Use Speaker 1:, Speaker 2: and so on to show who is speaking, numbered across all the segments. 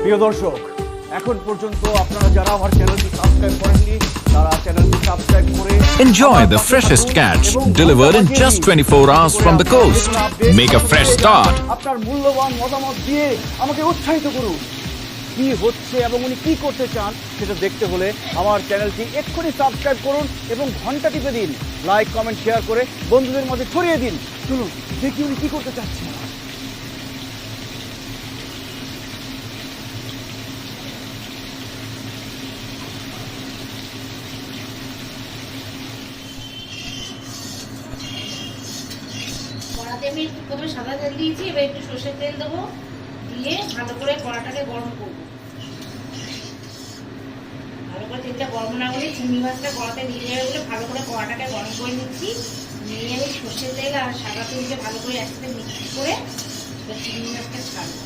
Speaker 1: প্রিয় দর্শক, এখন পর্যন্ত আপনারা যারা আমার চ্যানেলটি সাবস্ক্রাইব করেননি তারা চ্যানেলটি সাবস্ক্রাইব করে
Speaker 2: Enjoy the freshest catch delivered in just 24 hours from the coast. Make a fresh start.
Speaker 1: আপনার মূল্যবান মতামত দিয়ে আমাকে উৎসাহিত করুন। কি হচ্ছে এবং উনি কি করতে চান সেটা দেখতে হলে আমার চ্যানেলটি এক্ষুনি সাবস্ক্রাইব করুন এবং ঘন্টা টিপে দিন। লাইক, কমেন্ট, শেয়ার করে বন্ধুদের মধ্যে ছড়িয়ে দিন। চলুন দেখি উনি কি করতে চাচ্ছেন।
Speaker 3: কড়াতে আমি একটু প্রথমে সাদা তেল দিয়েছি, এবার একটু সর্ষের তেল দেবো, দিয়ে ভালো করে কড়াটাকে গরম করবো। ভালো করে তেলটা গরম না হলে চিংড়ি মাছটা কড়াতে দিয়ে যাবে বলে ভালো করে কড়াটাকে গরম করে নিচ্ছি। নিয়ে আমি সর্ষের তেল আর সাদা তেলকে ভালো করে একসাথে মিক্স করে এবার চিংড়ি মাছটা ছাড়বো।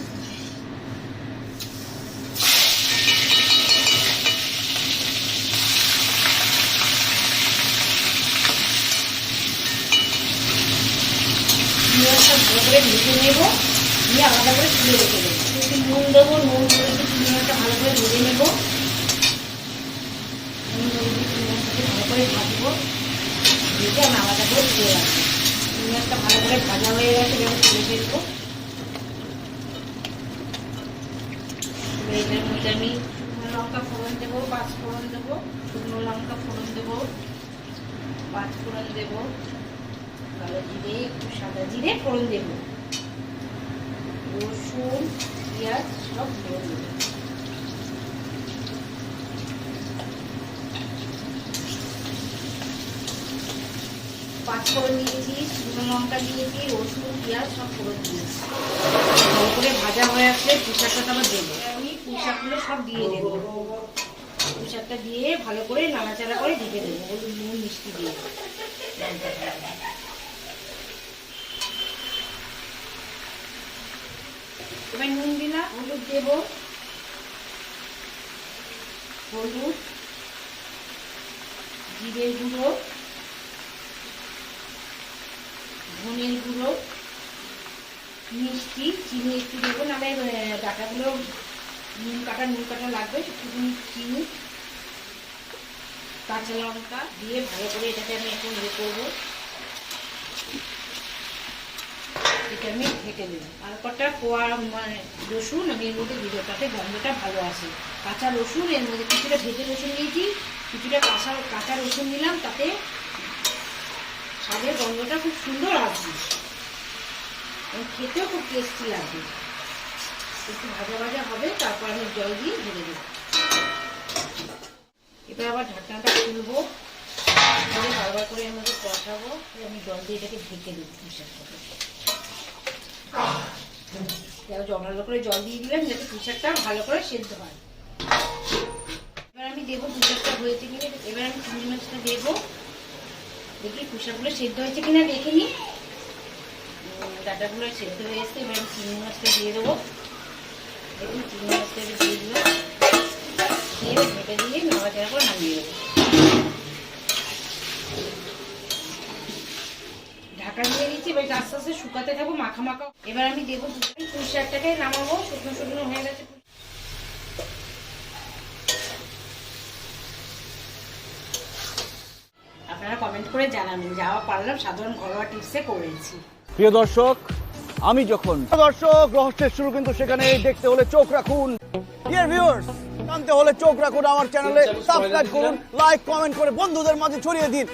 Speaker 3: ভালো করে ভেজে নেবো, নিয়ে আলাদা করে তুলে রেখে দেবো। একটু নুন দেবো, নুন দিয়ে চিংড়ি মাছটা ভালো করে ভেজে নেবো। নুন দিয়ে চিংড়ি মাছটাকে ভালো করে ভাজবো, ভেজে আমি আলাদা করে তুলে রাখবো। চিংড়ি মাছটা ভালো করে ভাজা হয়ে গেছে, এবার তুলে ফেলবো। এটার মধ্যে আমি শুকনো লঙ্কা ফোড়ন দেবো, পাঁচ ফোড়ন দেবো, শুকনো লঙ্কা ফোড়ন দেবো, পাঁচ ফোড়ন দেবো, কালো জিরে, একটু সাদা জিরে ফোড়ন দেবো, রসুন, পেঁয়াজ সব ফোড়ন দেবো। পাঁচ ফোড়ন দিয়েছি, শুকনো লঙ্কা দিয়েছি, রসুন, পেঁয়াজ সব ফোড়ন দিয়েছি। ভালো করে ভাজা হয়ে আসলে পুঁই শাকটা আবার দেবো। আমি পুঁই শাকগুলো সব দিয়ে দেবো। পুঁই শাকটা দিয়ে ভালো করে নাড়াচাড়া করে ঢেকে দেবো, হলুদ, নুন, মিষ্টি দিয়ে। এবার নুন দিলাম, হলুদ দেবো, হলুদ, জিরের গুঁড়ো, ধনের গুঁড়ো, মিষ্টি, চিনি একটু দেবো, নাহলে ডাটাগুলো নুন কাটা লাগবে, একটুখানি চিনি, কাঁচা লঙ্কা দিয়ে ভালো করে এটাকে আমি এখন ইয়ে করবো। এটা আমি ঢেকে দিলাম। আর কটা কোয়া রসুন আমি এর মধ্যে দিল, তাতে গন্ধটা ভালো আসে। কাঁচা রসুন এর মধ্যে কিছুটা ভেজে রসুন দিয়েছি, কিছুটা কাঁচা রসুন দিলাম, তাতে স্বাদের গন্ধটা খুব সুন্দর আসবে এবং খেতেও খুব টেস্টি লাগবে। একটু ভাজা ভাজা হবে, তারপর আমি জল দিয়ে ঢেলে দেবো। এবার আবার ঢাকনাটা খুলবো, বারবার করে এর মধ্যে কষাবো, আমি জল দিয়ে এটাকে ঢেকে দেবো। জমানো করে জল দিয়ে দিলাম যাতে পুঁই শাকটা ভালো করে সেদ্ধ হয়। এবার আমি দেবো পুঁই শাকটা হয়েছে কিনা। এবার আমি চিংড়ি মাছটা দেবো, দেখি পুঁই শাকগুলো সেদ্ধ হয়েছে কিনা দেখে নিই। ডাটাগুলো সেদ্ধ হয়ে এসছে, এবার আমি চিংড়ি মাছটা দিয়ে দেবো। দেখুন চিংড়ি মাছটা দিয়ে দিলাম, দিয়ে ঢেকে দিয়ে নাড়াচাড়া করে নামিয়ে দেবো। ঢাকা দিয়ে দিচ্ছি, এবার আস্তে আস্তে শুকাতে থাকবো, মাখা মাখা। এবার আমি দেবো পুঁই শাকটাকে নামাবো, শুকনো শুকনো হয়ে গেছে। আপনারা কমেন্ট করে জানাবেন, যাওয়া পারলাম সাধারণ ঘরোয়া টিপসে করেছি।
Speaker 1: প্রিয় দর্শক, আমি যখন রহস্যের শুরু কিন্তু সেখানে দেখতে হলে চোখ রাখুন। ডিয়ার ভিউয়ার্স, জানতে হলে চোখ রাখুন আমার চ্যানেলে, সাবস্ক্রাইব করুন, লাইক, কমেন্ট করে বন্ধুদের মাঝে ছড়িয়ে দিন।